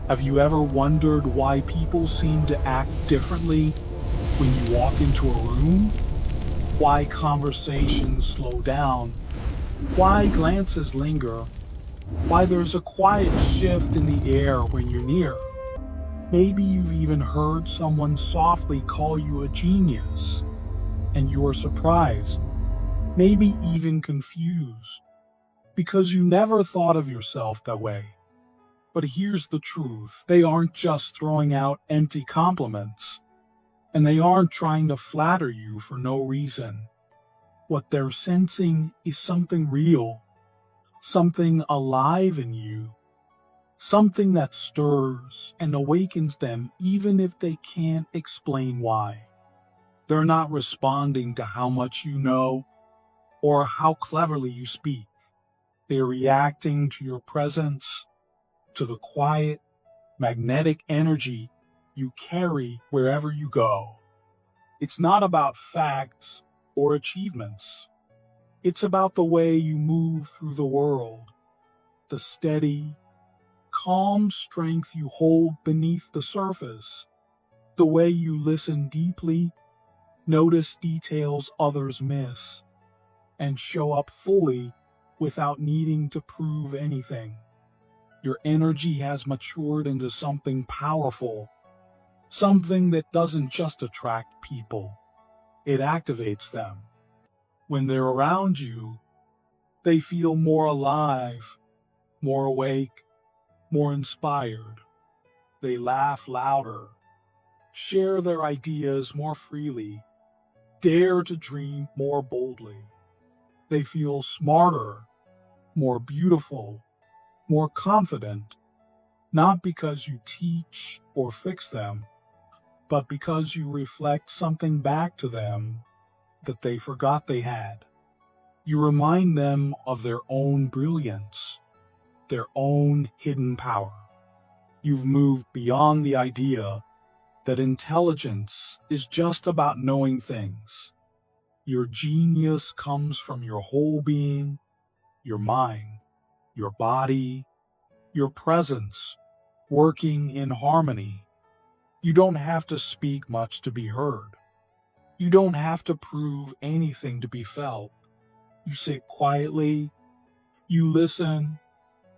Have you ever wondered why people seem to act differently when you walk into a room? Why conversations slow down? Why glances linger? Why there's a quiet shift in the air when you're near? Maybe you've even heard someone softly call you a genius, and you're surprised, maybe even confused, because you never thought of yourself that way. But here's the truth. They aren't just throwing out empty compliments, and they aren't trying to flatter you for no reason. What they're sensing is something real, something alive in you, something that stirs and awakens them even if they can't explain why. They're not responding to how much you know or how cleverly you speak. They're reacting to your presence, to the quiet, magnetic energy you carry wherever you go. It's not about facts or achievements. It's about the way you move through the world, the steady, calm strength you hold beneath the surface, the way you listen deeply, notice details others miss, and show up fully without needing to prove anything. Your energy has matured into something powerful, something that doesn't just attract people, it activates them. When they're around you, they feel more alive, more awake, more inspired. They laugh louder, share their ideas more freely, dare to dream more boldly. They feel smarter, more beautiful, more confident, not because you teach or fix them, but because you reflect something back to them that they forgot they had. You remind them of their own brilliance, their own hidden power. You've moved beyond the idea that intelligence is just about knowing things. Your genius comes from your whole being, your mind, your body, your presence, working in harmony. You don't have to speak much to be heard. You don't have to prove anything to be felt. You sit quietly, you listen,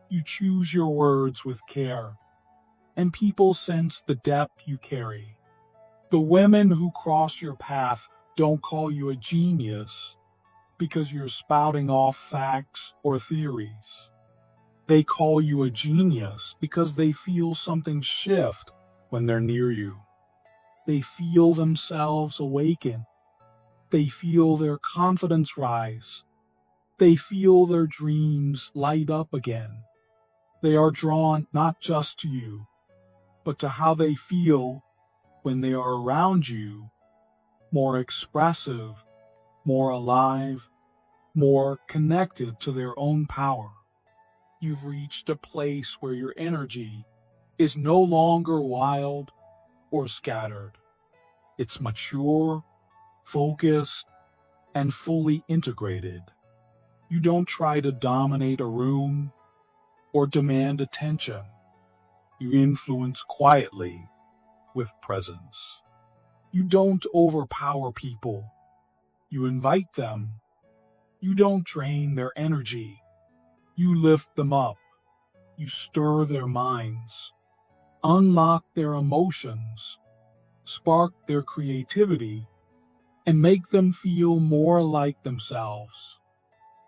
you choose your words with care, and people sense the depth you carry. The women who cross your path don't call you a genius because you're spouting off facts or theories. They call you a genius because they feel something shift when they're near you. They feel themselves awaken. They feel their confidence rise. They feel their dreams light up again. They are drawn not just to you, but to how they feel when they are around you, more expressive, more alive, more connected to their own power. You've reached a place where your energy is no longer wild or scattered. It's mature, focused, and fully integrated. You don't try to dominate a room or demand attention. You influence quietly with presence. You don't overpower people. You invite them. You don't drain their energy. You lift them up. You stir their minds, unlock their emotions, spark their creativity, and make them feel more like themselves.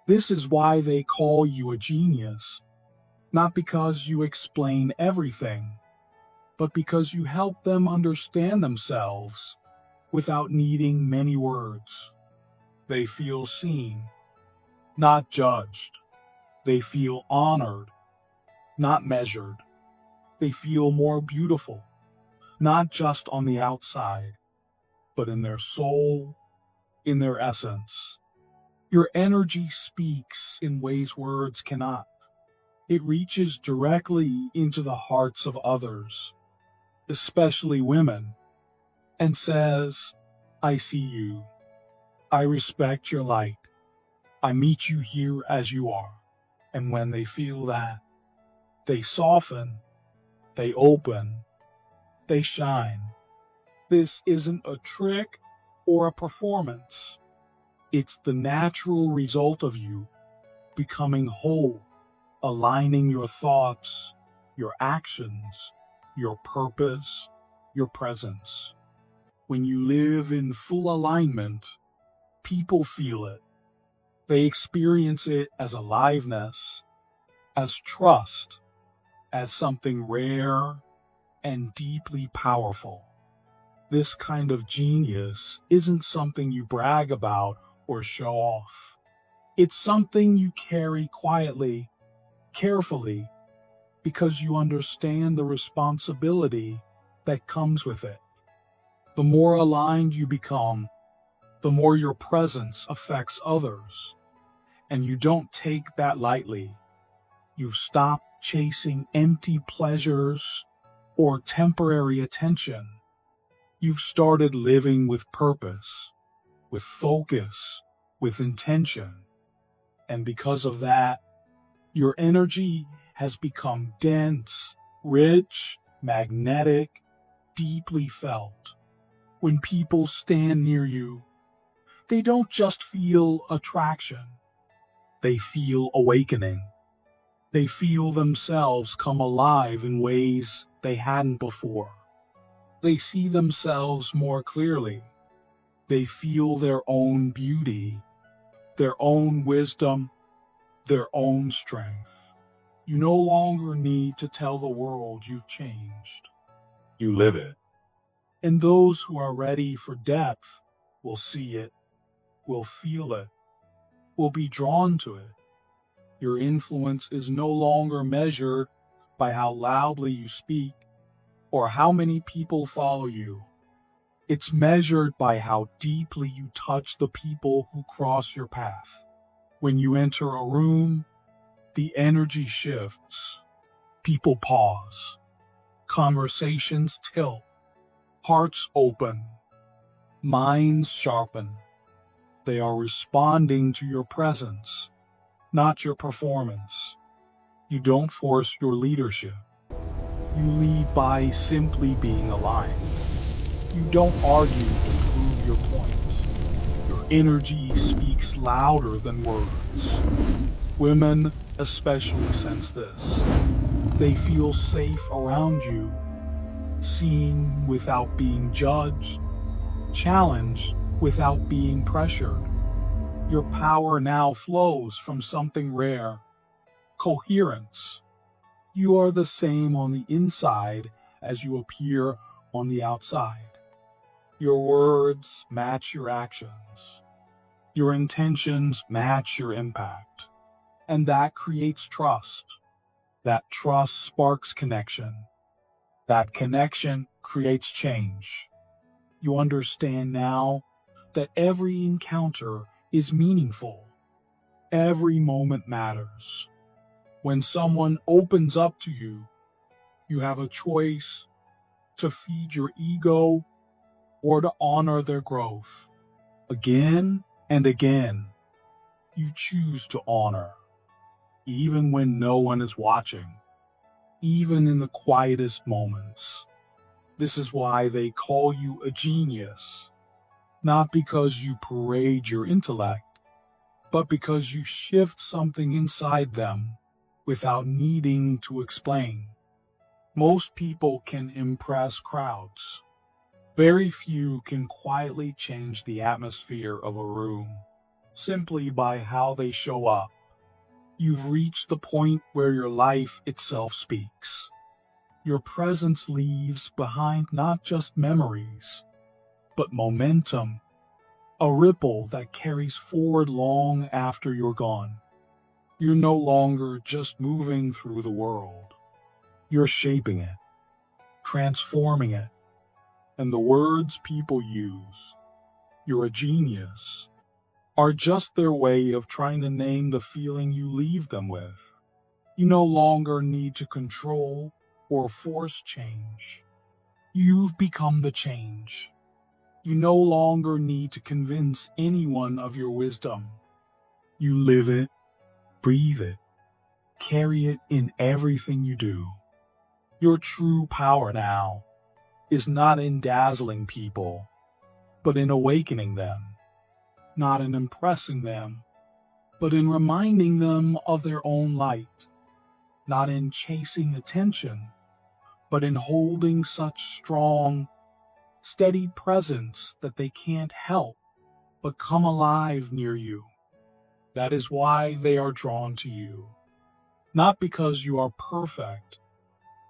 This is why they call you a genius, not because you explain everything, but because you help them understand themselves without needing many words. They feel seen, not judged. They feel honored, not measured. They feel more beautiful, not just on the outside, but in their soul, in their essence. Your energy speaks in ways words cannot. It reaches directly into the hearts of others, especially women, and says, I see you. I respect your light. I meet you here as you are. And when they feel that, they soften, They open. They shine. This isn't a trick or a performance. It's the natural result of you becoming whole, aligning your thoughts, your actions, your purpose, your presence. When you live in full alignment, people feel it. They experience it as aliveness, as trust, as something rare and deeply powerful. This kind of genius isn't something you brag about or show off. It's something you carry quietly, carefully, because you understand the responsibility that comes with it. The more aligned you become, the more your presence affects others. And you don't take that lightly. You've stopped chasing empty pleasures or temporary attention. You've started living with purpose, with focus, with intention. And because of that, your energy has become dense, rich, magnetic, deeply felt. When people stand near you, they don't just feel attraction. They feel awakening. They feel themselves come alive in ways they hadn't before. They see themselves more clearly. They feel their own beauty, their own wisdom, their own strength. You no longer need to tell the world you've changed. You live it. And those who are ready for depth will see it, will feel it, will be drawn to it. Your influence is no longer measured by how loudly you speak or how many people follow you. It's measured by how deeply you touch the people who cross your path. When you enter a room, the energy shifts. People pause. Conversations tilt. Hearts open. Minds sharpen. They are responding to your presence, not your performance. You don't force your leadership. You lead by simply being aligned. You don't argue to prove your point. Your energy speaks louder than words. Women especially sense this. They feel safe around you, seen without being judged, challenged without being pressured. Your power now flows from something rare: coherence. You are the same on the inside as you appear on the outside. Your words match your actions. Your intentions match your impact. And that creates trust. That trust sparks connection. That connection creates change. You understand now that every encounter is meaningful. Every moment matters. When someone opens up to you, you have a choice to feed your ego or to honor their growth. Again and again, you choose to honor, even when no one is watching, even in the quietest moments. This is why they call you a genius, not because you parade your intellect, but because you shift something inside them without needing to explain. Most people can impress crowds. Very few can quietly change the atmosphere of a room simply by how they show up. You've reached the point where your life itself speaks. Your presence leaves behind not just memories, but momentum, a ripple that carries forward long after you're gone. You're no longer just moving through the world. You're shaping it, transforming it. And the words people use, "you're a genius," are just their way of trying to name the feeling you leave them with. You no longer need to control or force change. You've become the change. You no longer need to convince anyone of your wisdom. You live it, breathe it, carry it in everything you do. Your true power now is not in dazzling people, but in awakening them, not in impressing them, but in reminding them of their own light, not in chasing attention, but in holding such strong, steady presence that they can't help but come alive near you. That is why they are drawn to you. Not because you are perfect,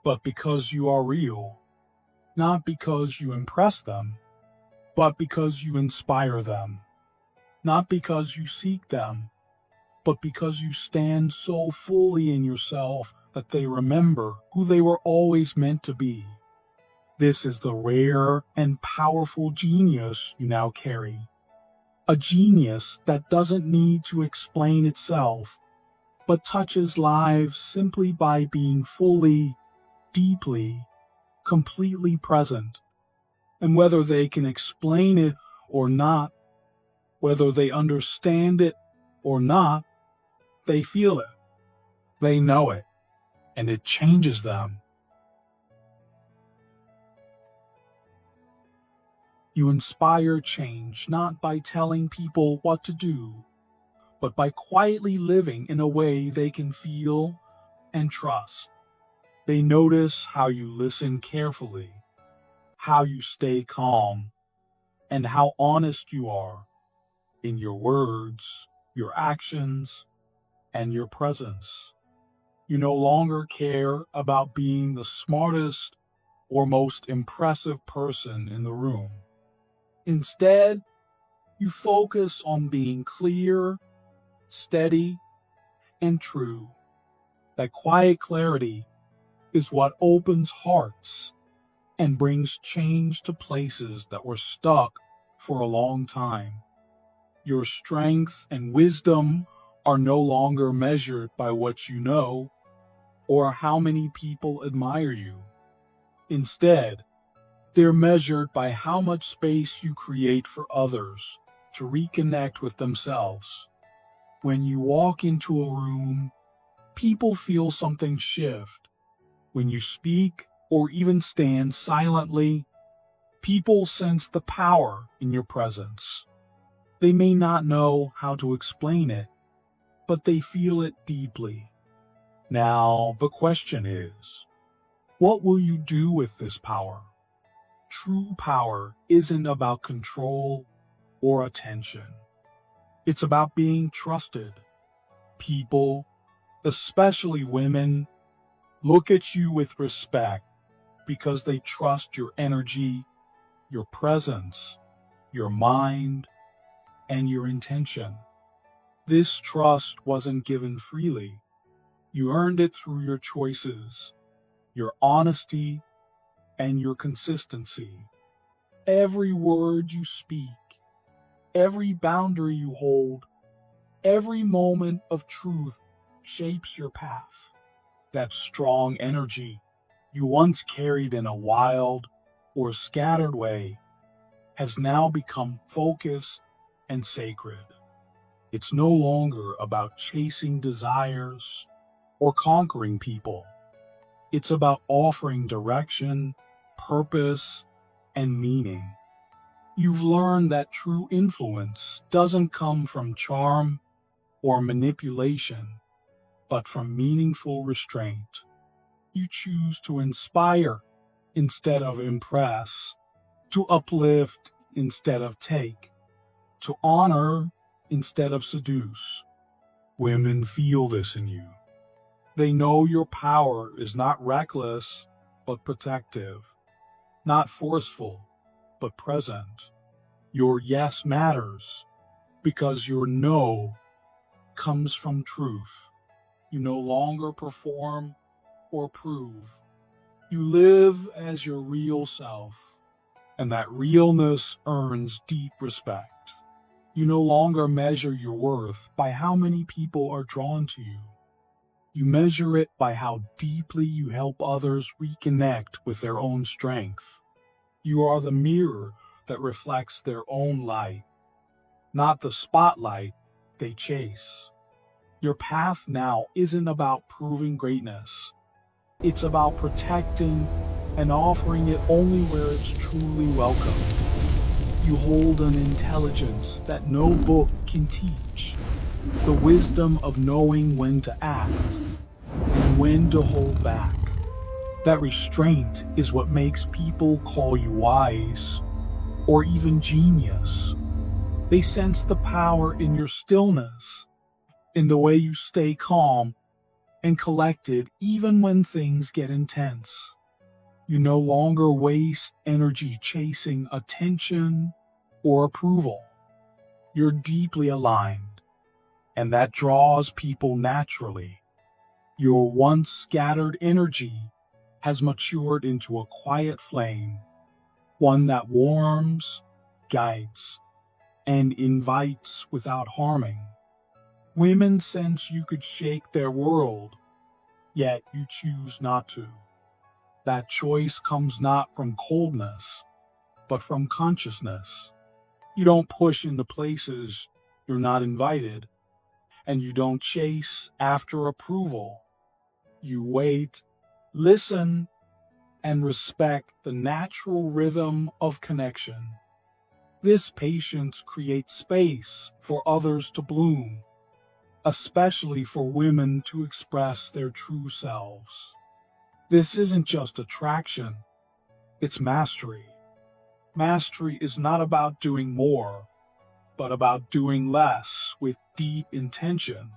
but because you are real. Not because you impress them, but because you inspire them. Not because you seek them, but because you stand so fully in yourself that they remember who they were always meant to be. This is the rare and powerful genius you now carry. A genius that doesn't need to explain itself, but touches lives simply by being fully, deeply, completely present. And whether they can explain it or not, whether they understand it or not, they feel it, they know it, and it changes them. You inspire change not by telling people what to do, but by quietly living in a way they can feel and trust. They notice how you listen carefully, how you stay calm, and how honest you are in your words, your actions, and your presence. You no longer care about being the smartest or most impressive person in the room. Instead, you focus on being clear, steady, and true. That quiet clarity is what opens hearts and brings change to places that were stuck for a long time. Your strength and wisdom are no longer measured by what you know or how many people admire you. Instead, they're measured by how much space you create for others to reconnect with themselves. When you walk into a room, people feel something shift. When you speak or even stand silently, people sense the power in your presence. They may not know how to explain it, but they feel it deeply. Now, the question is, what will you do with this power? True power isn't about control or attention. It's about being trusted. People, especially women, look at you with respect because they trust your energy, your presence, your mind, and your intention. This trust wasn't given freely. You earned it through your choices, your honesty, and your consistency. Every word you speak, every boundary you hold, every moment of truth shapes your path. That strong energy you once carried in a wild or scattered way has now become focused and sacred. It's no longer about chasing desires or conquering people. It's about offering direction, purpose, and meaning. You've learned that true influence doesn't come from charm or manipulation, but from meaningful restraint. You choose to inspire instead of impress, to uplift instead of take, to honor instead of seduce. Women feel this in you. They know your power is not reckless, but protective, not forceful, but present. Your yes matters because your no comes from truth. You no longer perform or prove. You live as your real self, and that realness earns deep respect. You no longer measure your worth by how many people are drawn to you. You measure it by how deeply you help others reconnect with their own strength. You are the mirror that reflects their own light, not the spotlight they chase. Your path now isn't about proving greatness. It's about protecting and offering it only where it's truly welcome. You hold an intelligence that no book can teach, the wisdom of knowing when to act and when to hold back. That restraint is what makes people call you wise or even genius. They sense the power in your stillness, in the way you stay calm and collected even when things get intense. You no longer waste energy chasing attention or approval. You're deeply aligned, and that draws people naturally. Your once scattered energy has matured into a quiet flame, one that warms, guides, and invites without harming. Women sense you could shake their world, yet you choose not to. That choice comes not from coldness, but from consciousness. You don't push into places you're not invited, and you don't chase after approval. You wait, listen, and respect the natural rhythm of connection. This patience creates space for others to bloom, especially for women to express their true selves. This isn't just attraction, it's mastery. Mastery is not about doing more, but about doing less with deep intention.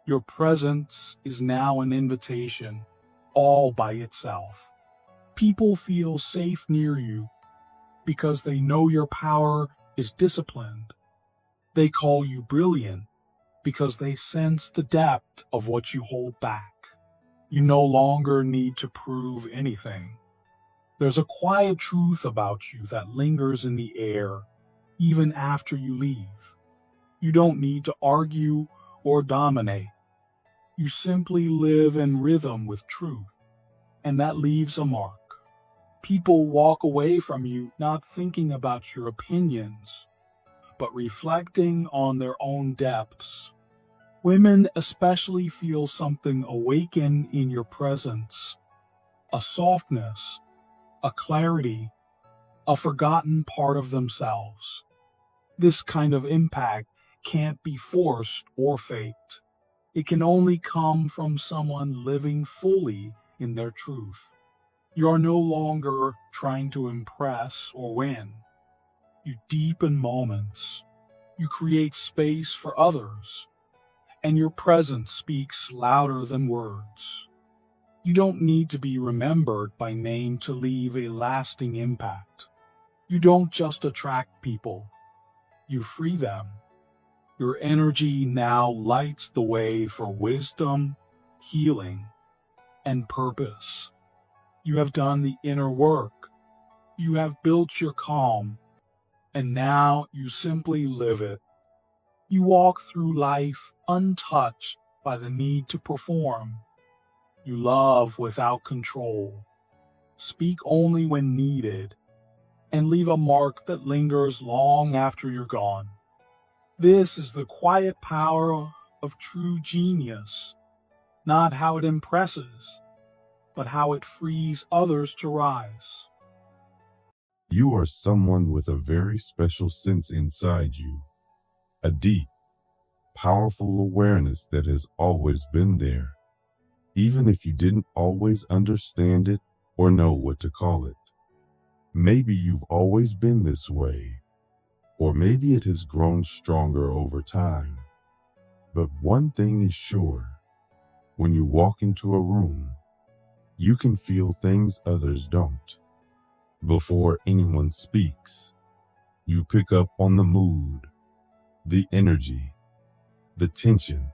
Your presence is now an invitation, all by itself. People feel safe near you because they know your power is disciplined. They call you brilliant because they sense the depth of what you hold back. You no longer need to prove anything. There's a quiet truth about you that lingers in the air, even after you leave. You don't need to argue or dominate. You simply live in rhythm with truth, and that leaves a mark. People walk away from you not thinking about your opinions, but reflecting on their own depths. Women especially feel something awaken in your presence, a softness, a clarity, a forgotten part of themselves. This kind of impact can't be forced or faked. It can only come from someone living fully in their truth. You are no longer trying to impress or win. You deepen moments. You create space for others. And your presence speaks louder than words. You don't need to be remembered by name to leave a lasting impact. You don't just attract people, you free them. Your energy now lights the way for wisdom, healing, and purpose. You have done the inner work. You have built your calm, and now you simply live it. You walk through life untouched by the need to perform. You love without control, speak only when needed, and leave a mark that lingers long after you're gone. This is the quiet power of true genius, not how it impresses, but how it frees others to rise. You are someone with a very special sense inside you, a deep, powerful awareness that has always been there, even if you didn't always understand it or know what to call it. Maybe you've always been this way, or maybe it has grown stronger over time. But one thing is sure, when you walk into a room, you can feel things others don't. Before anyone speaks, you pick up on the mood, the energy, the tension,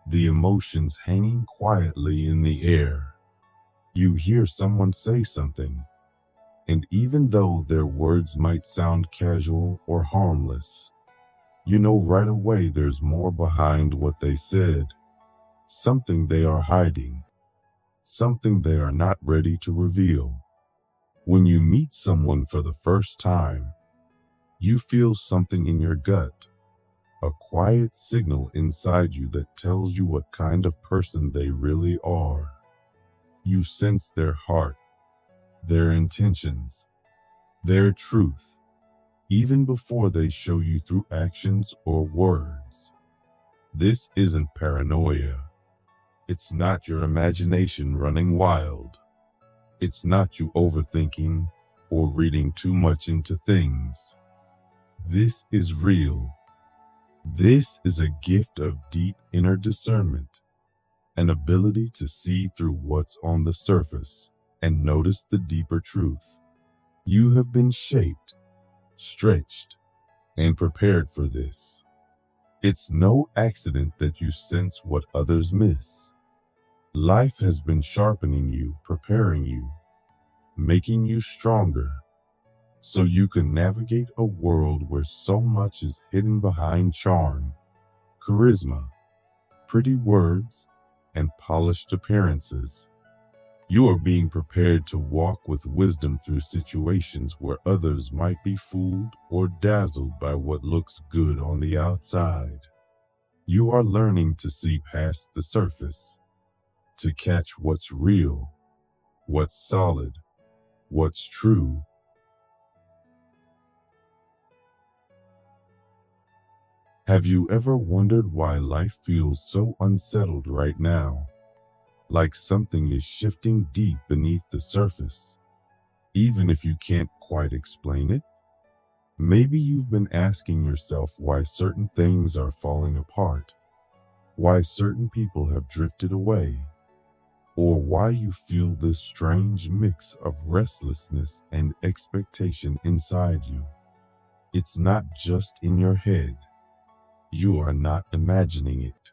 the emotions hanging quietly in the air. You hear someone say something, and even though their words might sound casual or harmless, you know right away there's more behind what they said, something they are hiding, something they are not ready to reveal. When you meet someone for the first time, you feel something in your gut, a quiet signal inside you that tells you what kind of person they really are. You sense their heart, their intentions, their truth, even before they show you through actions or words. This isn't paranoia. It's not your imagination running wild. It's not you overthinking or reading too much into things. This is real. This is a gift of deep inner discernment, an ability to see through what's on the surface and notice the deeper truth. You have been shaped, stretched, and prepared for this. It's no accident that you sense what others miss. Life has been sharpening you, preparing you, making you stronger, so you can navigate a world where so much is hidden behind charm, charisma, pretty words, and polished appearances. You are being prepared to walk with wisdom through situations where others might be fooled or dazzled by what looks good on the outside. You are learning to see past the surface, to catch what's real, what's solid, what's true. Have you ever wondered why life feels so unsettled right now? Like something is shifting deep beneath the surface, even if you can't quite explain it? Maybe you've been asking yourself why certain things are falling apart, why certain people have drifted away, or why you feel this strange mix of restlessness and expectation inside you. It's not just in your head. You are not imagining it.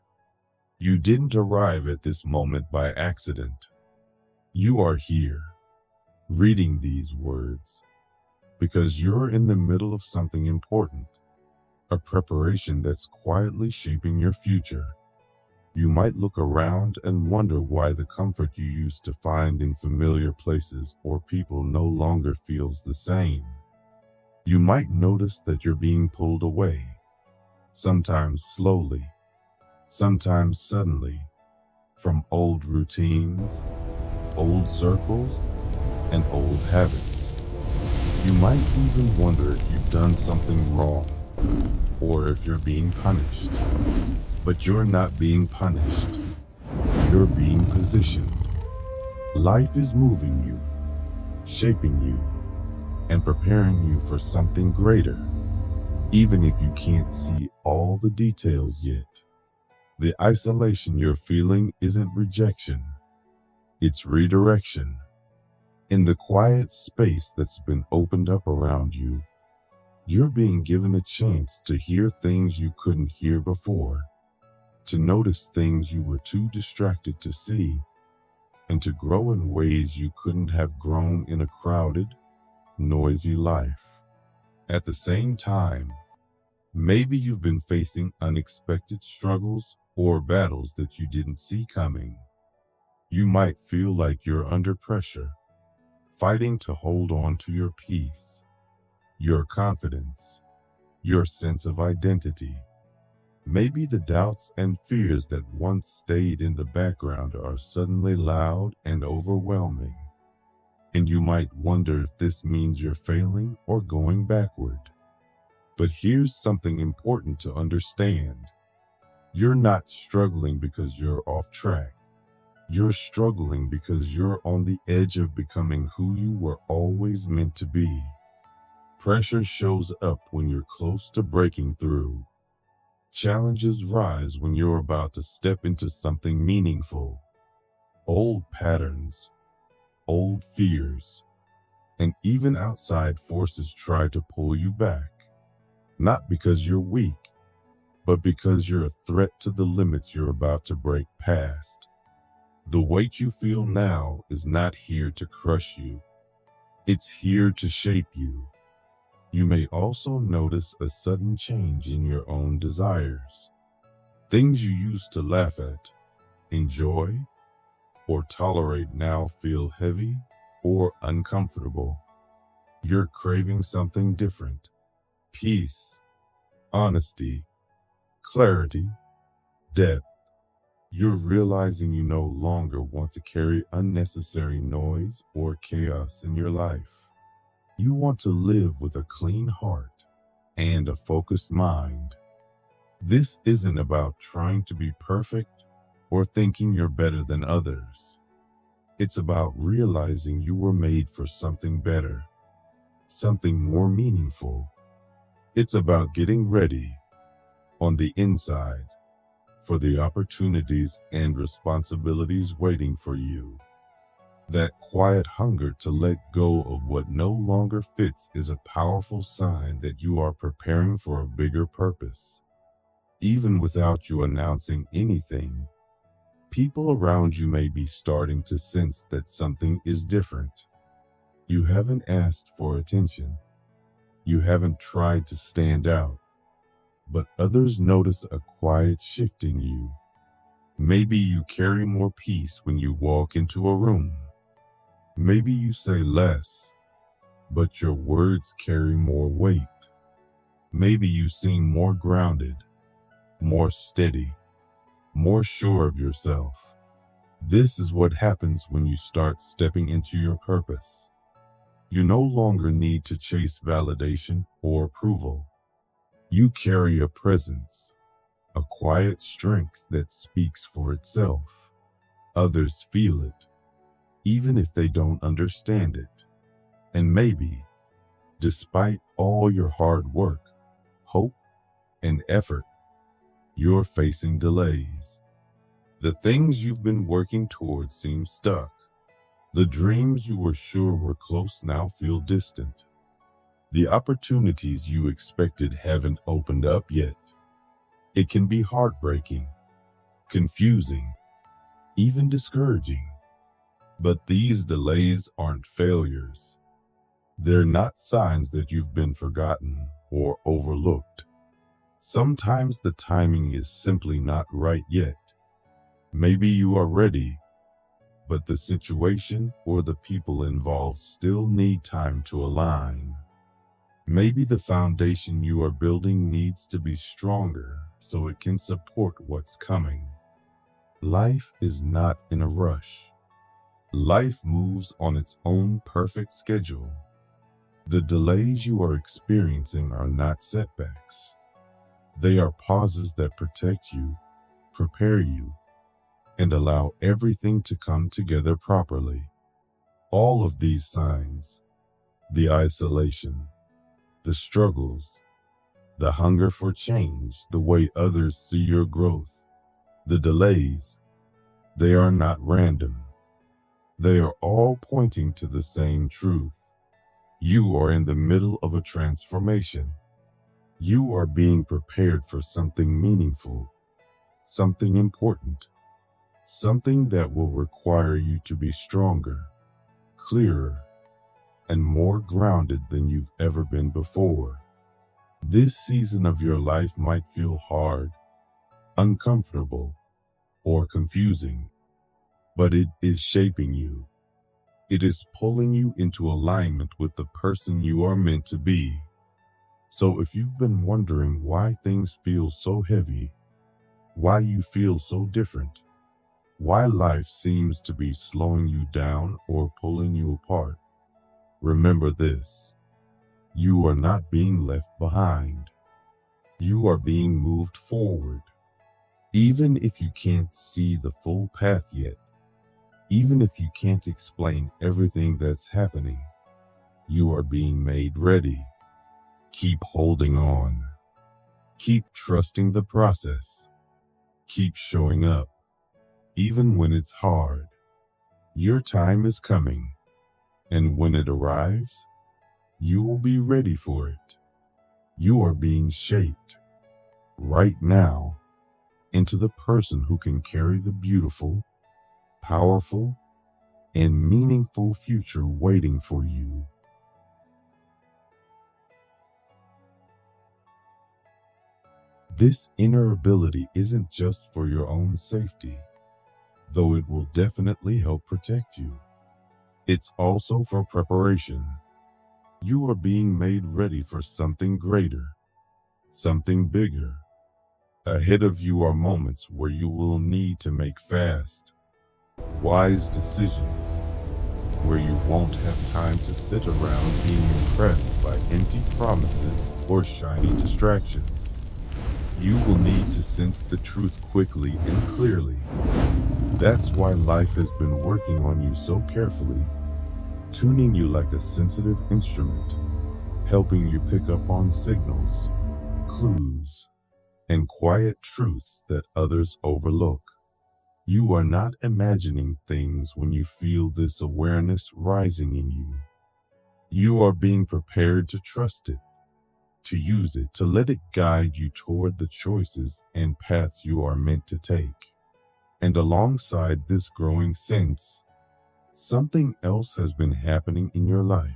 You didn't arrive at this moment by accident. You are here, reading these words, because you're in the middle of something important, a preparation that's quietly shaping your future. You might look around and wonder why the comfort you used to find in familiar places or people no longer feels the same. You might notice that you're being pulled away, sometimes slowly, sometimes suddenly, from old routines, old circles, and old habits. You might even wonder if you've done something wrong, or if you're being punished. But you're not being punished. You're being positioned. Life is moving you, shaping you, and preparing you for something greater, even if you can't see all the details yet. The isolation you're feeling isn't rejection, it's redirection. In the quiet space that's been opened up around you, you're being given a chance to hear things you couldn't hear before, to notice things you were too distracted to see, and to grow in ways you couldn't have grown in a crowded, noisy life. At the same time, maybe you've been facing unexpected struggles or battles that you didn't see coming. You might feel like you're under pressure, fighting to hold on to your peace, your confidence, your sense of identity. Maybe the doubts and fears that once stayed in the background are suddenly loud and overwhelming. And you might wonder if this means you're failing or going backward. But here's something important to understand. You're not struggling because you're off track. You're struggling because you're on the edge of becoming who you were always meant to be. Pressure shows up when you're close to breaking through. Challenges rise when you're about to step into something meaningful. Old patterns, old fears, and even outside forces try to pull you back. Not because you're weak, but because you're a threat to the limits you're about to break past. The weight you feel now is not here to crush you. It's here to shape you. You may also notice a sudden change in your own desires. Things you used to laugh at, enjoy, or tolerate now feel heavy or uncomfortable. You're craving something different. Peace, honesty, clarity, depth. You're realizing you no longer want to carry unnecessary noise or chaos in your life. You want to live with a clean heart and a focused mind. This isn't about trying to be perfect or thinking you're better than others. It's about realizing you were made for something better, something more meaningful. It's about getting ready on the inside for the opportunities and responsibilities waiting for you. That quiet hunger to let go of what no longer fits is a powerful sign that you are preparing for a bigger purpose. Even without you announcing anything, people around you may be starting to sense that something is different. You haven't asked for attention. You haven't tried to stand out, but others notice a quiet shift in you. Maybe you carry more peace when you walk into a room. Maybe you say less, but your words carry more weight. Maybe you seem more grounded, more steady, more sure of yourself. This is what happens when you start stepping into your purpose. You no longer need to chase validation or approval. You carry a presence, a quiet strength that speaks for itself. Others feel it, even if they don't understand it. And maybe, despite all your hard work, hope, and effort, you're facing delays. The things you've been working towards seem stuck. The dreams you were sure were close now feel distant. The opportunities you expected haven't opened up yet. It can be heartbreaking, confusing, even discouraging. But these delays aren't failures. They're not signs that you've been forgotten or overlooked. Sometimes the timing is simply not right yet. Maybe you are ready, but the situation or the people involved still need time to align. Maybe the foundation you are building needs to be stronger so it can support what's coming. Life is not in a rush. Life moves on its own perfect schedule. The delays you are experiencing are not setbacks. They are pauses that protect you, prepare you, and allow everything to come together properly. All of these signs, the isolation, the struggles, the hunger for change, the way others see your growth, the delays, they are not random. They are all pointing to the same truth. You are in the middle of a transformation. You are being prepared for something meaningful, something important, something that will require you to be stronger, clearer, and more grounded than you've ever been before. This season of your life might feel hard, uncomfortable, or confusing, but it is shaping you. It is pulling you into alignment with the person you are meant to be. So if you've been wondering why things feel so heavy, why you feel so different, why life seems to be slowing you down or pulling you apart, remember this: you are not being left behind. You are being moved forward. Even if you can't see the full path yet, even if you can't explain everything that's happening, you are being made ready. Keep holding on. Keep trusting the process. Keep showing up, even when it's hard. Your time is coming, and when it arrives, you will be ready for it. You are being shaped right now into the person who can carry the beautiful, powerful, and meaningful future waiting for you. This inner ability isn't just for your own safety, though it will definitely help protect you. It's also for preparation. You are being made ready for something greater, something bigger, Ahead of you are moments where you will need to make fast, wise decisions, where you won't have time to sit around being impressed by empty promises or shiny distractions. You will need to sense the truth quickly and clearly. That's why life has been working on you so carefully, tuning you like a sensitive instrument, helping you pick up on signals, clues, and quiet truths that others overlook. You are not imagining things when you feel this awareness rising in you. You are being prepared to trust it, to use it, to let it guide you toward the choices and paths you are meant to take. And alongside this growing sense, something else has been happening in your life.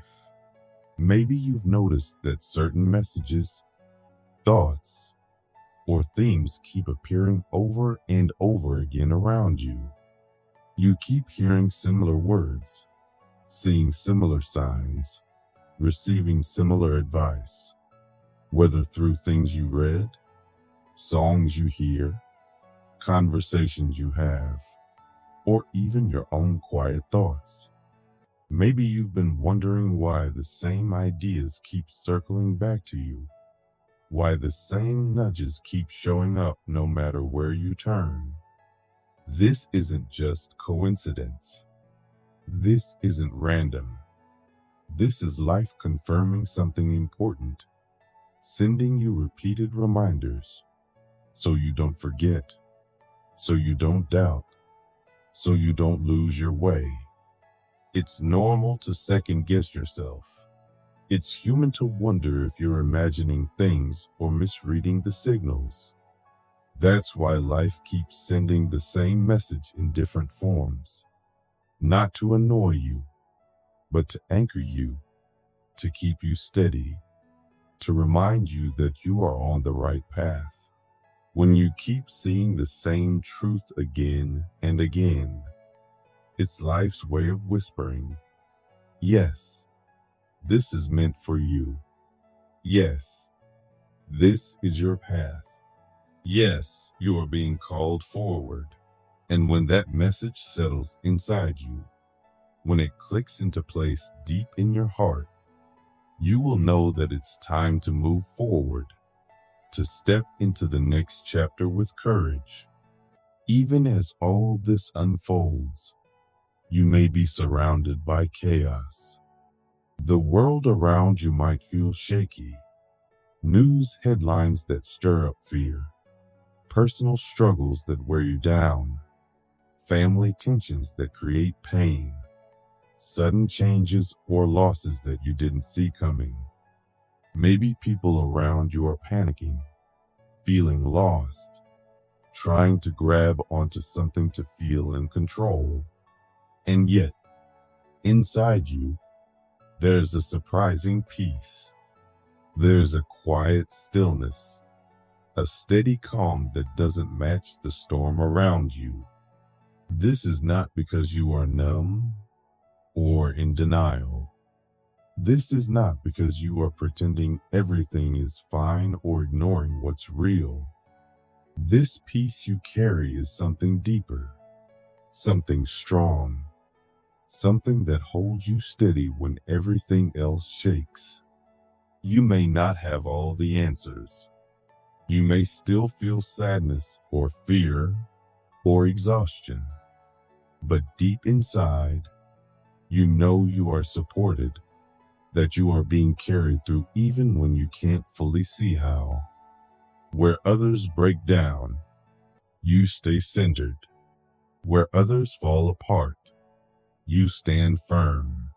Maybe you've noticed that certain messages, thoughts, or themes keep appearing over and over again around you. You keep hearing similar words, seeing similar signs, receiving similar advice, whether through things you read, songs you hear, conversations you have, or even your own quiet thoughts. Maybe you've been wondering why the same ideas keep circling back to you, why the same nudges keep showing up no matter where you turn. This isn't just coincidence. This isn't random. This is life confirming something important, sending you repeated reminders so you don't forget, so you don't doubt, so you don't lose your way. It's normal to second guess yourself. It's human to wonder if you're imagining things or misreading the signals. That's why life keeps sending the same message in different forms. Not to annoy you, but to anchor you, to keep you steady, to remind you that you are on the right path. When you keep seeing the same truth again and again, it's life's way of whispering, yes, this is meant for you. Yes, this is your path. Yes, you are being called forward. And when that message settles inside you, when it clicks into place deep in your heart, you will know that it's time to move forward, to step into the next chapter with courage. Even as all this unfolds, you may be surrounded by chaos. The world around you might feel shaky. News headlines that stir up fear, personal struggles that wear you down, family tensions that create pain, sudden changes or losses that you didn't see coming. Maybe people around you are panicking, feeling lost, trying to grab onto something to feel in control. And yet, inside you, there's a surprising peace. There's a quiet stillness, a steady calm that doesn't match the storm around you. This is not because you are numb or in denial. This is not because you are pretending everything is fine or ignoring what's real. This peace you carry is something deeper, something strong, something that holds you steady when everything else shakes. You may not have all the answers. You may still feel sadness or fear or exhaustion. But deep inside, you know you are supported, that you are being carried through even when you can't fully see how. Where others break down, you stay centered. Where others fall apart, you stand firm.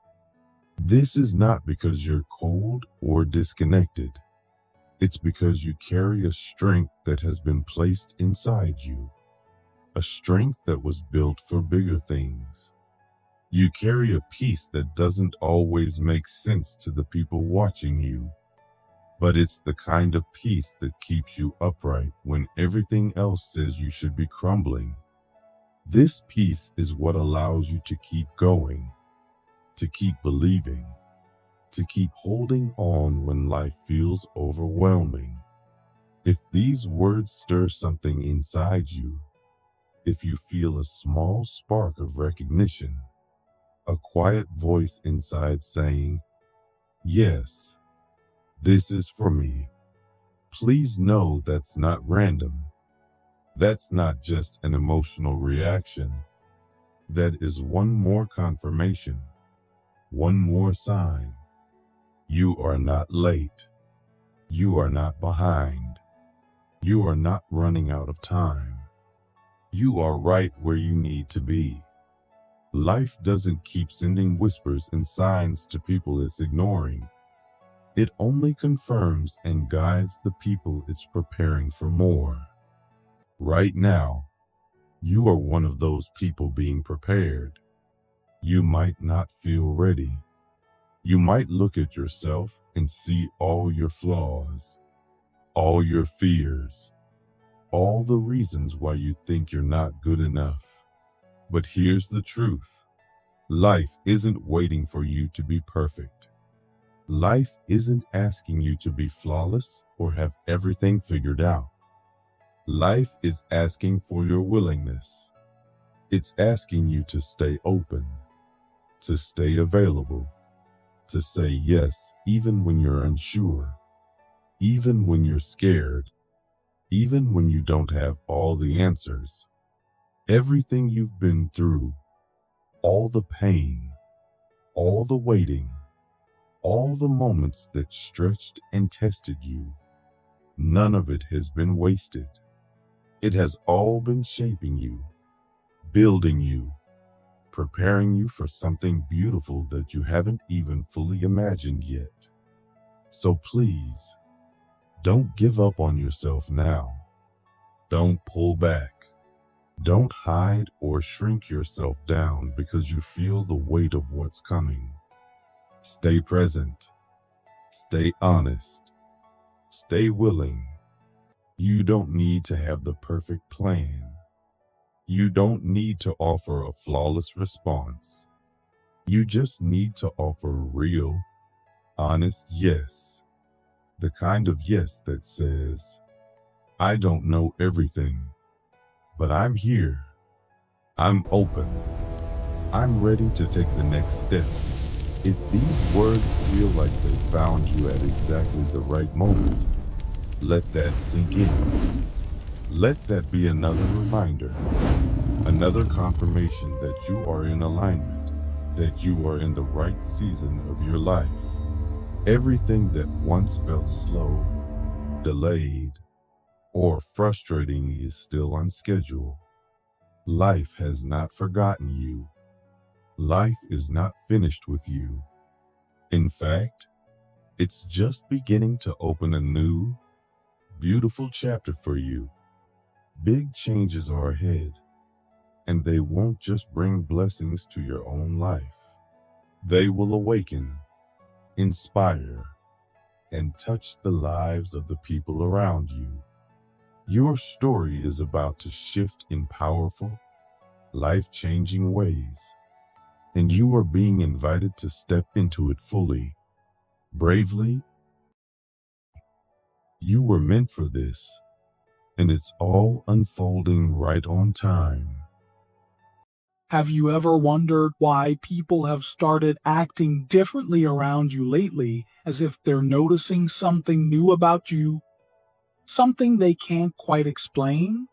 This is not because you're cold or disconnected. It's because you carry a strength that has been placed inside you, a strength that was built for bigger things. You carry a peace that doesn't always make sense to the people watching you, but it's the kind of peace that keeps you upright when everything else says you should be crumbling. This peace is what allows you to keep going, to keep believing, to keep holding on when life feels overwhelming. If these words stir something inside you, if you feel a small spark of recognition, a quiet voice inside saying, "Yes, this is for me," please know that's not random. That's not just an emotional reaction. That is one more confirmation, one more sign. You are not late. You are not behind. You are not running out of time. You are right where you need to be. Life doesn't keep sending whispers and signs to people it's ignoring. It only confirms and guides the people it's preparing for more. Right now, you are one of those people being prepared. You might not feel ready. You might look at yourself and see all your flaws, all your fears, all the reasons why you think you're not good enough. But here's the truth. Life isn't waiting for you to be perfect. Life isn't asking you to be flawless or have everything figured out. Life is asking for your willingness. It's asking you to stay open, to stay available, to say yes even when you're unsure, even when you're scared, even when you don't have all the answers. Everything you've been through, all the pain, all the waiting, all the moments that stretched and tested you, none of it has been wasted. It has all been shaping you, building you, preparing you for something beautiful that you haven't even fully imagined yet. So please, don't give up on yourself now. Don't pull back. Don't hide or shrink yourself down because you feel the weight of what's coming. Stay present. Stay honest. Stay willing. You don't need to have the perfect plan. You don't need to offer a flawless response. You just need to offer a real, honest yes. The kind of yes that says, "I don't know everything, but I'm here. I'm open. I'm ready to take the next step." If these words feel like they found you at exactly the right moment, let that sink in. Let that be another reminder, another confirmation that you are in alignment, that you are in the right season of your life. Everything that once felt slow, delayed, or frustrating is still on schedule. Life has not forgotten you. Life is not finished with you. In fact, it's just beginning to open a new, beautiful chapter for you. Big changes are ahead, and they won't just bring blessings to your own life. They will awaken, inspire, and touch the lives of the people around you. Your story is about to shift in powerful, life-changing ways, and you are being invited to step into it fully, bravely. You were meant for this, and it's all unfolding right on time. Have you ever wondered why people have started acting differently around you lately, as if they're noticing something new about you? Something they can't quite explain?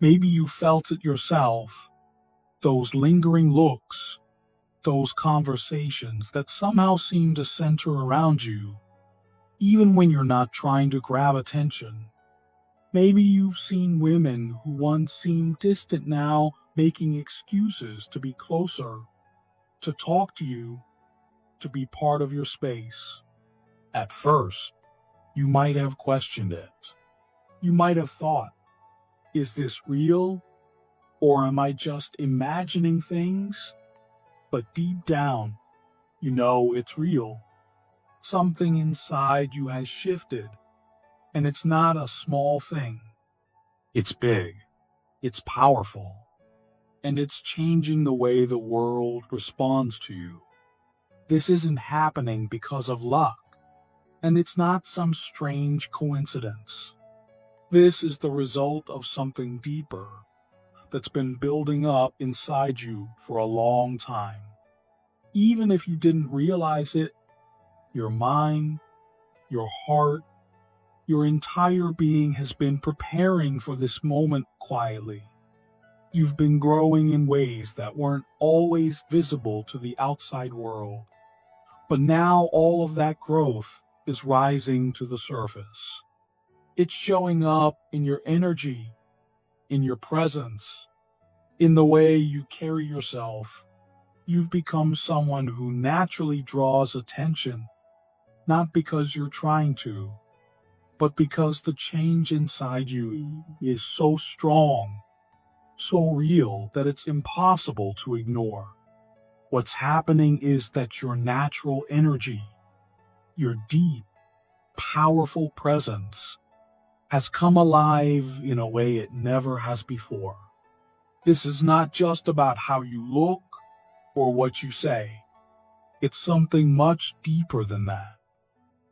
Maybe you felt it yourself. Those lingering looks, those conversations that somehow seem to center around you, even when you're not trying to grab attention. Maybe you've seen women who once seemed distant now making excuses to be closer, to talk to you, to be part of your space. At first, you might have questioned it. You might have thought, is this real? Or am I just imagining things? But deep down, you know it's real. Something inside you has shifted, and it's not a small thing. It's big, it's powerful, and it's changing the way the world responds to you. This isn't happening because of luck, and it's not some strange coincidence. This is the result of something deeper that's been building up inside you for a long time. Even if you didn't realize it, your mind, your heart, your entire being has been preparing for this moment quietly. You've been growing in ways that weren't always visible to the outside world. But now all of that growth is rising to the surface. It's showing up in your energy, in your presence, in the way you carry yourself. You've become someone who naturally draws attention, not because you're trying to, but because the change inside you is so strong, so real that it's impossible to ignore. What's happening is that your natural energy, your deep, powerful presence, has come alive in a way it never has before. This is not just about how you look or what you say. It's something much deeper than that.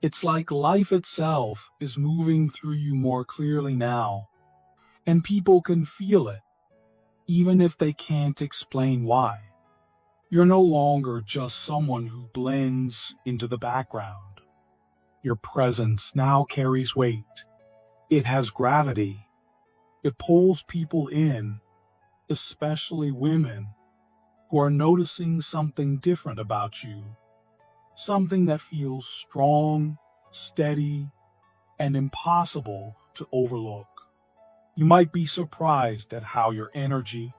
It's like life itself is moving through you more clearly now, and people can feel it, even if they can't explain why. You're no longer just someone who blends into the background. Your presence now carries weight. It has gravity. It pulls people in, especially women, who are noticing something different about you. Something that feels strong, steady, and impossible to overlook. You might be surprised at how your energy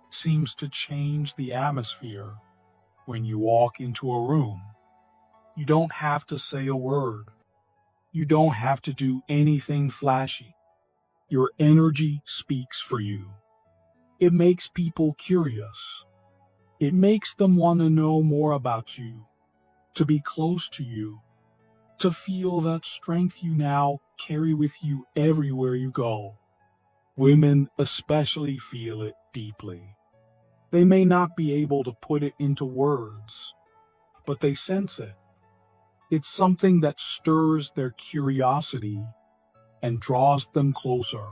seems to change the atmosphere when you walk into a room. You don't have to say a word. You don't have to do anything flashy. Your energy speaks for you. It makes people curious. It makes them want to know more about you, to be close to you, to feel that strength you now carry with you everywhere you go. Women especially feel it deeply. They may not be able to put it into words, but they sense it. It's something that stirs their curiosity and draws them closer.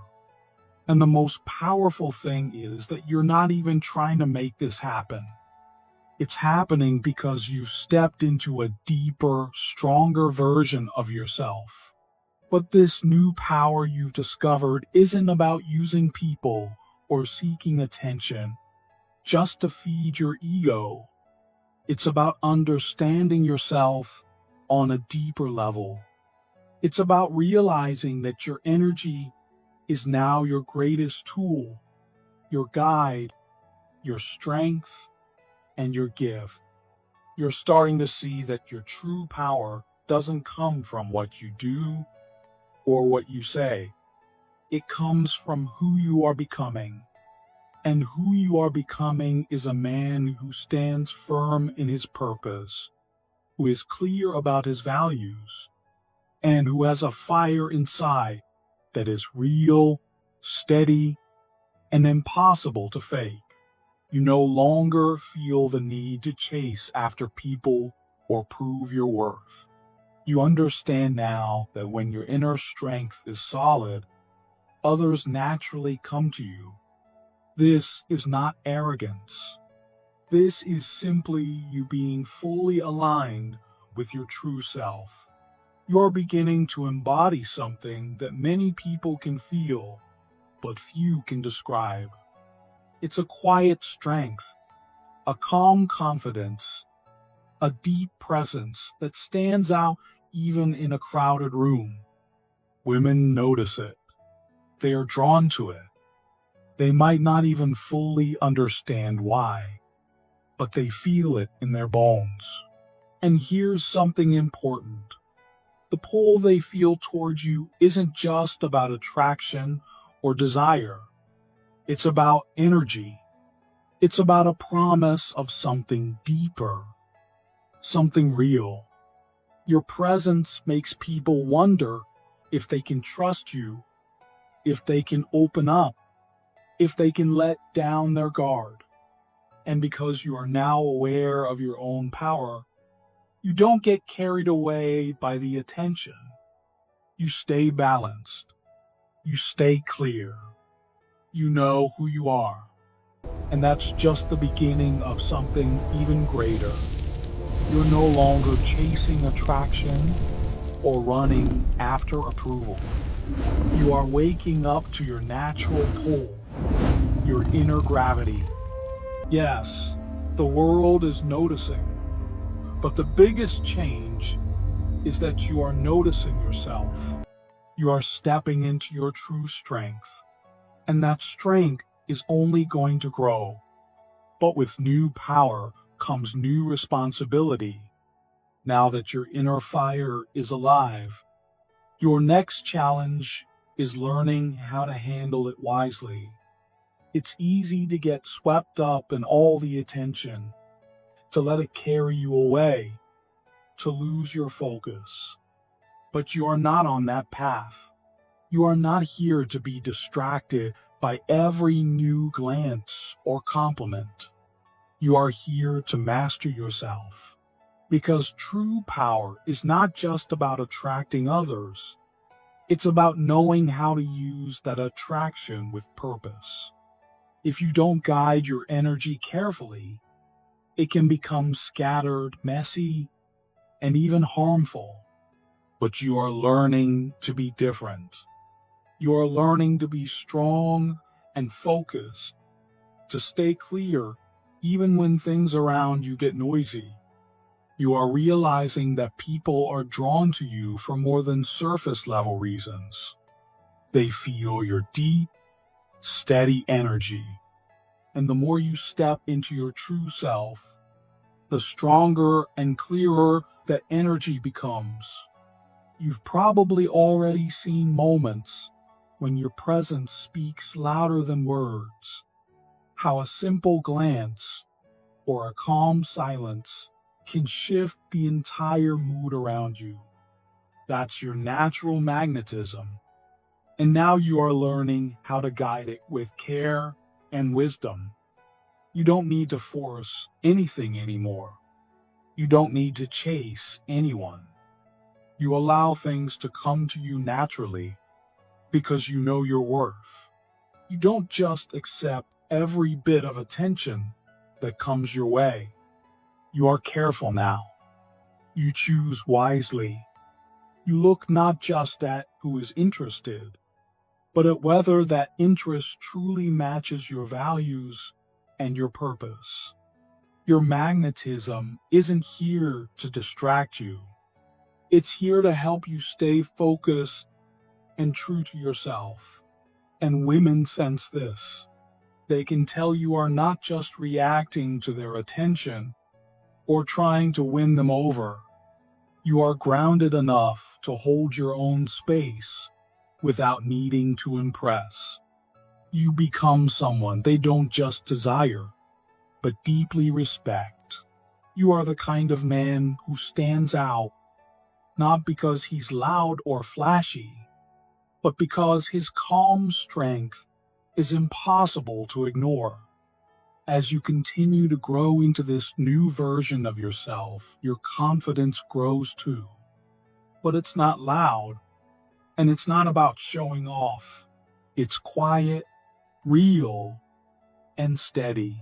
And the most powerful thing is that you're not even trying to make this happen. It's happening because you've stepped into a deeper, stronger version of yourself. But this new power you've discovered isn't about using people or seeking attention just to feed your ego. It's about understanding yourself on a deeper level. It's about realizing that your energy is now your greatest tool, your guide, your strength, and your gift. You're starting to see that your true power doesn't come from what you do or what you say. It comes from who you are becoming. And who you are becoming is a man who stands firm in his purpose, who is clear about his values, and who has a fire inside that is real, steady, and impossible to fake. You no longer feel the need to chase after people or prove your worth. You understand now that when your inner strength is solid, others naturally come to you. This is not arrogance. This is simply you being fully aligned with your true self. You're beginning to embody something that many people can feel, but few can describe. It's a quiet strength, a calm confidence, a deep presence that stands out even in a crowded room. Women notice it. They are drawn to it. They might not even fully understand why, but they feel it in their bones. And here's something important. The pull they feel towards you isn't just about attraction or desire. It's about energy. It's about a promise of something deeper, something real. Your presence makes people wonder if they can trust you, if they can open up, if they can let down their guard. And because you are now aware of your own power, you don't get carried away by the attention. You stay balanced. You stay clear. You know who you are. And that's just the beginning of something even greater. You're no longer chasing attraction or running after approval. You are waking up to your natural pull, your inner gravity. Yes, the world is noticing, but the biggest change is that you are noticing yourself. You are stepping into your true strength, and that strength is only going to grow. But with new power comes new responsibility. Now that your inner fire is alive, your next challenge is learning how to handle it wisely. It's easy to get swept up in all the attention, to let it carry you away, to lose your focus. But you are not on that path. You are not here to be distracted by every new glance or compliment. You are here to master yourself. Because true power is not just about attracting others. It's about knowing how to use that attraction with purpose. If you don't guide your energy carefully, it can become scattered, messy, and even harmful. But you are learning to be different. You are learning to be strong and focused, to stay clear even when things around you get noisy. You are realizing that people are drawn to you for more than surface level reasons. They feel your deep, steady energy. And the more you step into your true self, the stronger and clearer that energy becomes. You've probably already seen moments when your presence speaks louder than words. How a simple glance or a calm silence can shift the entire mood around you. That's your natural magnetism. And now you are learning how to guide it with care and wisdom. You don't need to force anything anymore. You don't need to chase anyone. You allow things to come to you naturally because you know your worth. You don't just accept every bit of attention that comes your way. You are careful now. You choose wisely. You look not just at who is interested, but at whether that interest truly matches your values and your purpose. Your magnetism isn't here to distract you. It's here to help you stay focused and true to yourself. And women sense this. They can tell you are not just reacting to their attention or trying to win them over. You are grounded enough to hold your own space without needing to impress. You become someone they don't just desire, but deeply respect. You are the kind of man who stands out, not because he's loud or flashy, but because his calm strength is impossible to ignore. As you continue to grow into this new version of yourself, your confidence grows too. But it's not loud, and it's not about showing off. It's quiet, real, and steady.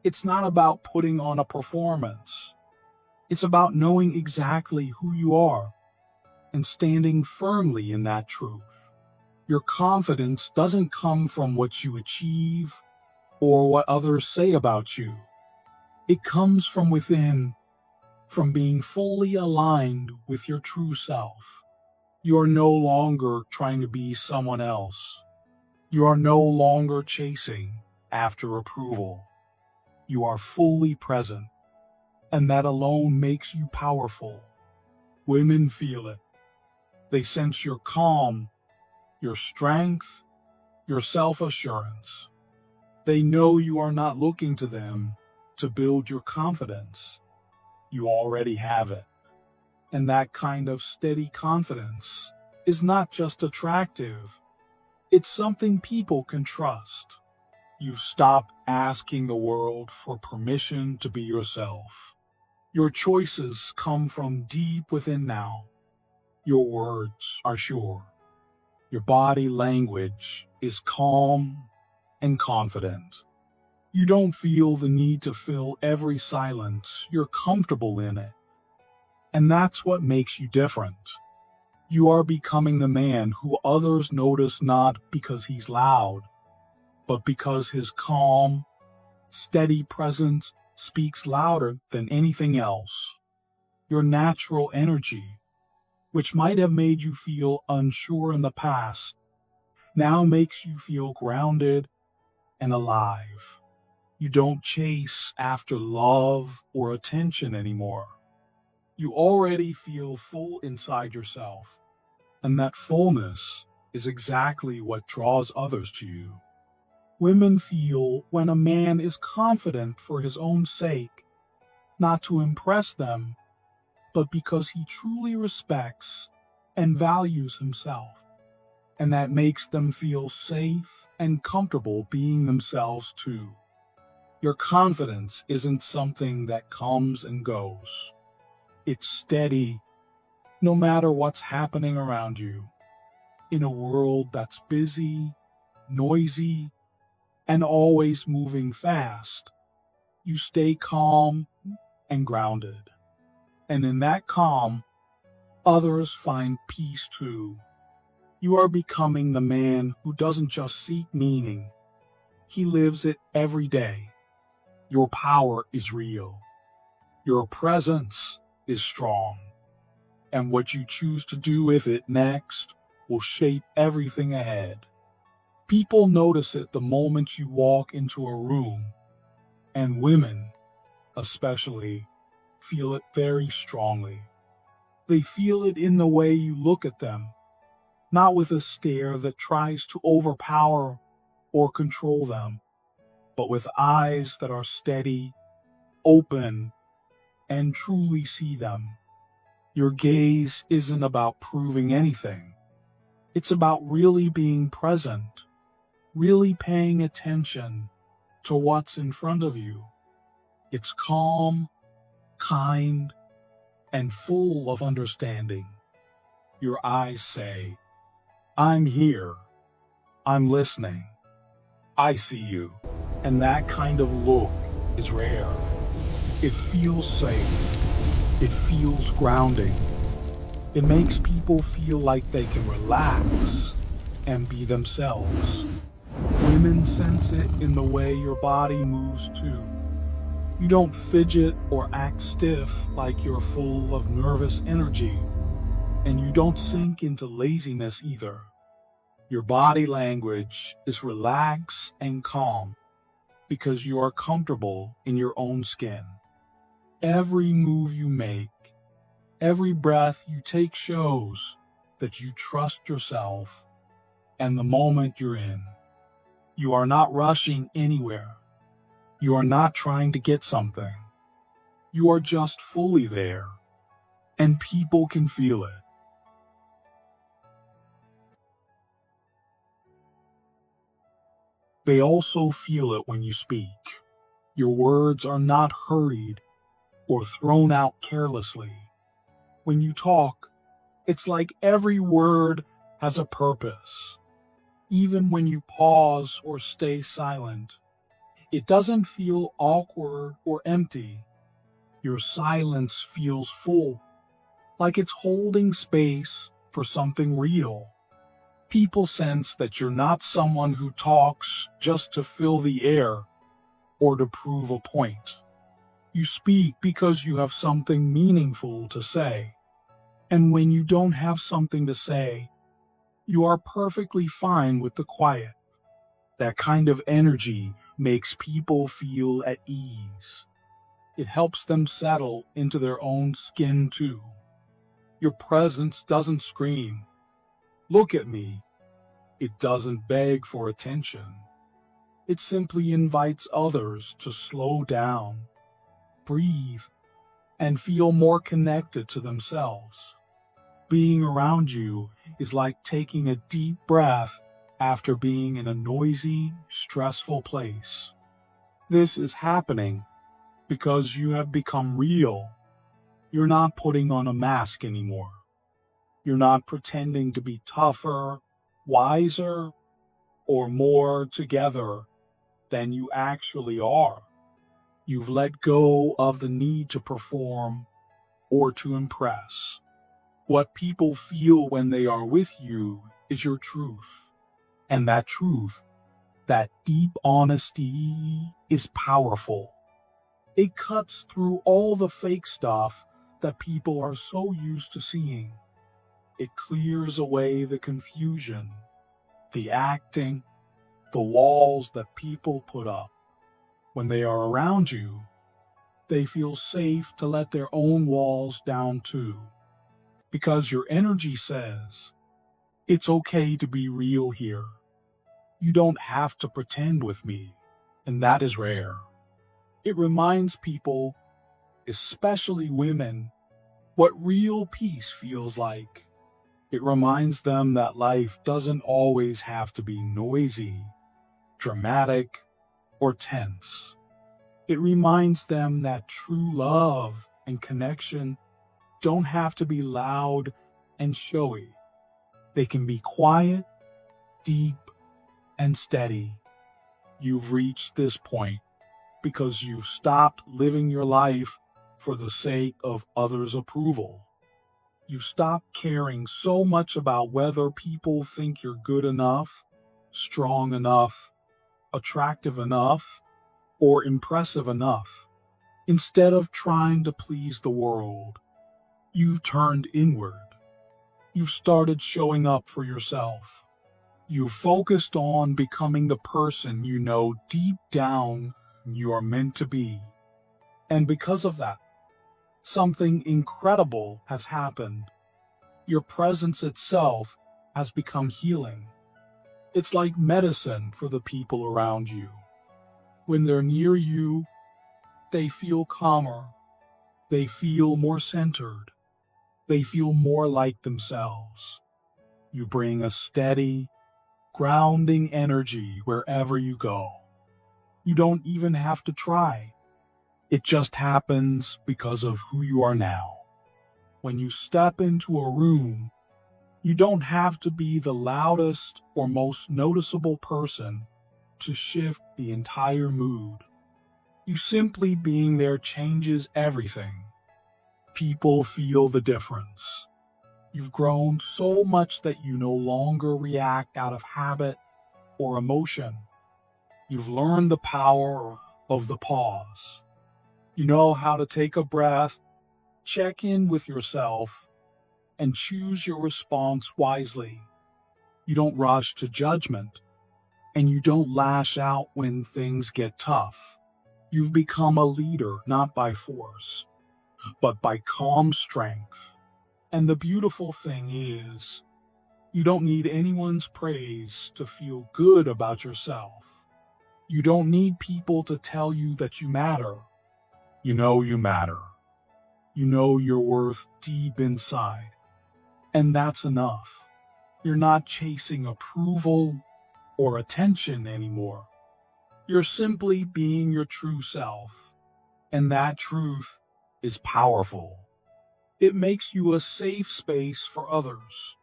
It's not about putting on a performance. It's about knowing exactly who you are and standing firmly in that truth. Your confidence doesn't come from what you achieve or what others say about you. It comes from within, from being fully aligned with your true self. You are no longer trying to be someone else. You are no longer chasing after approval. You are fully present, and that alone makes you powerful. Women feel it. They sense your calm, your strength, your self-assurance. They know you are not looking to them to build your confidence. You already have it. And that kind of steady confidence is not just attractive. It's something people can trust. You've stopped asking the world for permission to be yourself. Your choices come from deep within now. Your words are sure. Your body language is calm and confident. You don't feel the need to fill every silence. You're comfortable in it. And that's what makes you different. You are becoming the man who others notice not because he's loud, but because his calm, steady presence speaks louder than anything else. Your natural energy, which might have made you feel unsure in the past, now makes you feel grounded and alive. You don't chase after love or attention anymore. You already feel full inside yourself, and that fullness is exactly what draws others to you. Women feel when a man is confident for his own sake, not to impress them, but because he truly respects and values himself. And that makes them feel safe and comfortable being themselves too. Your confidence isn't something that comes and goes. It's steady, no matter what's happening around you. In a world that's busy, noisy, and always moving fast, you stay calm and grounded. And in that calm, others find peace too. You are becoming the man who doesn't just seek meaning. He lives it every day. Your power is real. Your presence is strong. And what you choose to do with it next will shape everything ahead. People notice it the moment you walk into a room, and women, especially, feel it very strongly. They feel it in the way you look at them, not with a stare that tries to overpower or control them, but with eyes that are steady, open, and truly see them. Your gaze isn't about proving anything. It's about really being present, really paying attention to what's in front of you. It's calm, kind, and full of understanding. Your eyes say, "I'm here. I'm listening. I see you." And that kind of look is rare. It feels safe. It feels grounding. It makes people feel like they can relax and be themselves. Women sense it in the way your body moves too. You don't fidget or act stiff like you're full of nervous energy, and you don't sink into laziness either. Your body language is relaxed and calm because you are comfortable in your own skin. Every move you make, every breath you take shows that you trust yourself and the moment you're in. You are not rushing anywhere. You are not trying to get something. You are just fully there, and people can feel it. They also feel it when you speak. Your words are not hurried or thrown out carelessly. When you talk, it's like every word has a purpose. Even when you pause or stay silent, it doesn't feel awkward or empty. Your silence feels full, like it's holding space for something real. People sense that you're not someone who talks just to fill the air or to prove a point. You speak because you have something meaningful to say. And when you don't have something to say, you are perfectly fine with the quiet. That kind of energy makes people feel at ease. It helps them settle into their own skin too. Your presence doesn't scream, "Look at me." It doesn't beg for attention. It simply invites others to slow down, breathe, and feel more connected to themselves. Being around you is like taking a deep breath after being in a noisy, stressful place. This is happening because you have become real. You're not putting on a mask anymore. You're not pretending to be tougher wiser, or more together than you actually are. You've let go of the need to perform or to impress. What people feel when they are with you is your truth. And that truth, that deep honesty, is powerful. It cuts through all the fake stuff that people are so used to seeing. It clears away the confusion, the acting, the walls that people put up. When they are around you, they feel safe to let their own walls down too. Because your energy says, it's okay to be real here. You don't have to pretend with me, and that is rare. It reminds people, especially women, what real peace feels like. It reminds them that life doesn't always have to be noisy, dramatic, or tense. It reminds them that true love and connection don't have to be loud and showy. They can be quiet, deep, and steady. You've reached this point because you've stopped living your life for the sake of others' approval. You stopped caring so much about whether people think you're good enough, strong enough, attractive enough, or impressive enough. Instead of trying to please the world, you've turned inward. You've started showing up for yourself. You've focused on becoming the person you know deep down you are meant to be. And because of that, something incredible has happened. Your presence itself has become healing. It's like medicine for the people around you. When they're near you, they feel calmer. They feel more centered. They feel more like themselves. You bring a steady, grounding energy wherever you go. You don't even have to try. It just happens because of who you are now. When you step into a room, you don't have to be the loudest or most noticeable person to shift the entire mood. You simply being there changes everything. People feel the difference. You've grown so much that you no longer react out of habit or emotion. You've learned the power of the pause. You know how to take a breath, check in with yourself, and choose your response wisely. You don't rush to judgment, and you don't lash out when things get tough. You've become a leader not by force, but by calm strength. And the beautiful thing is, you don't need anyone's praise to feel good about yourself. You don't need people to tell you that you matter. You know you matter. You know your worth deep inside. And that's enough. You're not chasing approval or attention anymore. You're simply being your true self. And that truth is powerful. It makes you a safe space for others.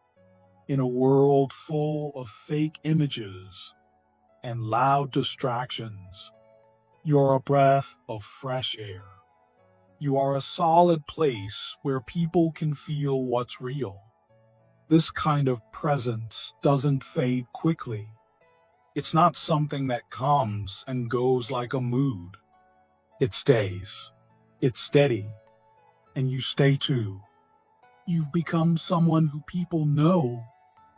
In a world full of fake images and loud distractions, you're a breath of fresh air. You are a solid place where people can feel what's real. This kind of presence doesn't fade quickly. It's not something that comes and goes like a mood. It stays. It's steady. And you stay too. You've become someone who people know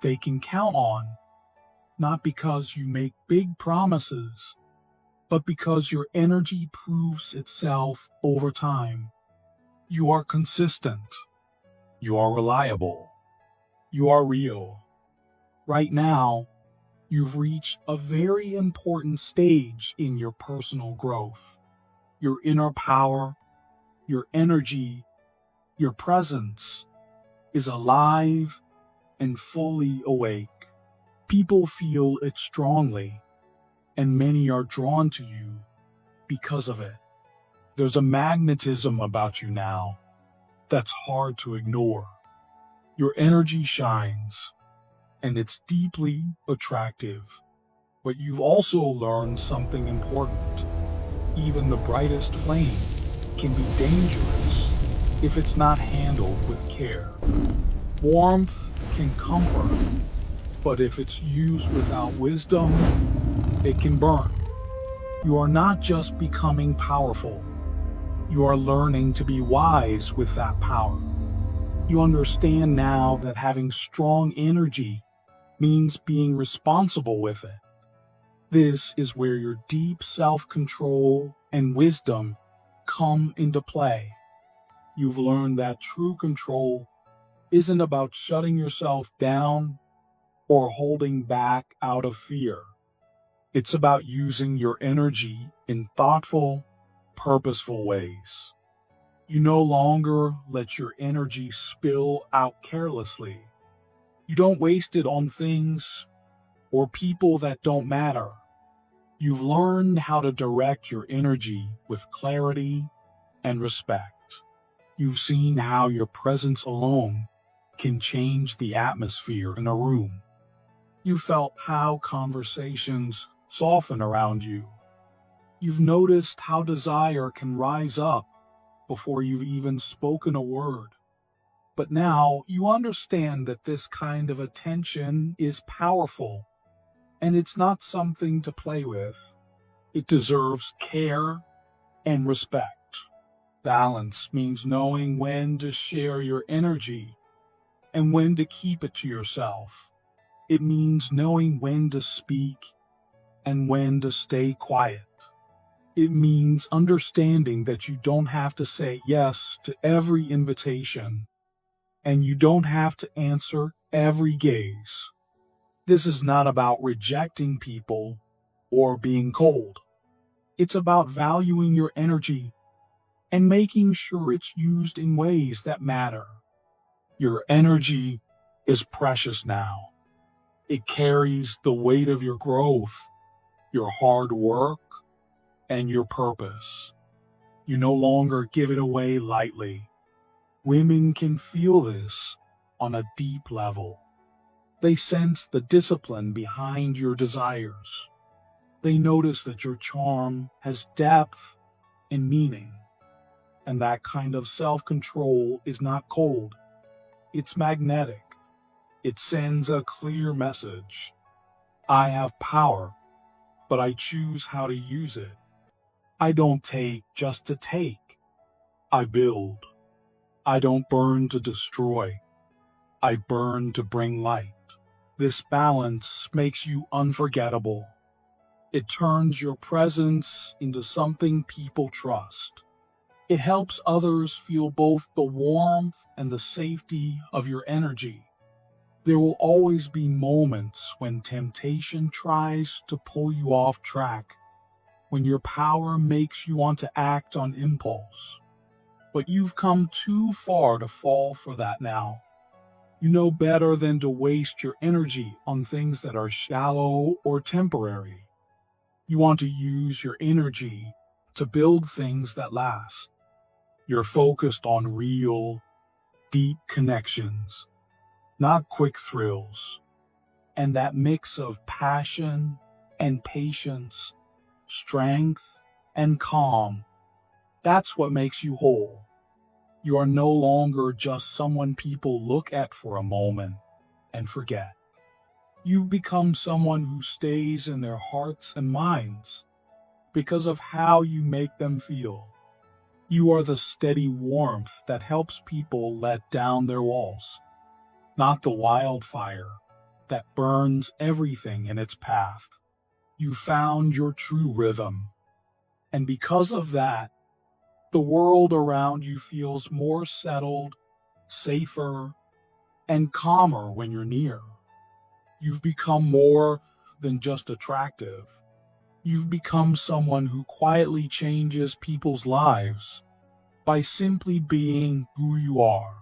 they can count on, not because you make big promises, but because your energy proves itself over time. You are consistent. You are reliable. You are real. Right now, you've reached a very important stage in your personal growth. Your inner power, your energy, your presence is alive and fully awake. People feel it strongly, and many are drawn to you because of it. There's a magnetism about you now that's hard to ignore. Your energy shines, and it's deeply attractive. But you've also learned something important. Even the brightest flame can be dangerous if it's not handled with care. Warmth can comfort, but if it's used without wisdom, it can burn. You are not just becoming powerful, you are learning to be wise with that power. You understand now that having strong energy means being responsible with it. This is where your deep self-control and wisdom come into play. You've learned that true control isn't about shutting yourself down or holding back out of fear. It's about using your energy in thoughtful, purposeful ways. You no longer let your energy spill out carelessly. You don't waste it on things or people that don't matter. You've learned how to direct your energy with clarity and respect. You've seen how your presence alone can change the atmosphere in a room. You felt how conversations soften around you. You've noticed how desire can rise up before you've even spoken a word. But now you understand that this kind of attention is powerful, and it's not something to play with. It deserves care and respect. Balance means knowing when to share your energy and when to keep it to yourself. It means knowing when to speak and when to stay quiet. It means understanding that you don't have to say yes to every invitation, and you don't have to answer every gaze. This is not about rejecting people or being cold. It's about valuing your energy and making sure it's used in ways that matter. Your energy is precious now. It carries the weight of your growth, your hard work, and your purpose. You no longer give it away lightly. Women can feel this on a deep level. They sense the discipline behind your desires. They notice that your charm has depth and meaning. And that kind of self-control is not cold. It's magnetic. It sends a clear message. I have power, but I choose how to use it. I don't take just to take. I build. I don't burn to destroy. I burn to bring light. This balance makes you unforgettable. It turns your presence into something people trust. It helps others feel both the warmth and the safety of your energy. There will always be moments when temptation tries to pull you off track, when your power makes you want to act on impulse. But you've come too far to fall for that now. You know better than to waste your energy on things that are shallow or temporary. You want to use your energy to build things that last. You're focused on real, deep connections, not quick thrills. And that mix of passion and patience, strength and calm, that's what makes you whole. You are no longer just someone people look at for a moment and forget. You've become someone who stays in their hearts and minds because of how you make them feel. You are the steady warmth that helps people let down their walls, not the wildfire that burns everything in its path. You found your true rhythm, and because of that, the world around you feels more settled, safer, and calmer when you're near. You've become more than just attractive. You've become someone who quietly changes people's lives by simply being who you are.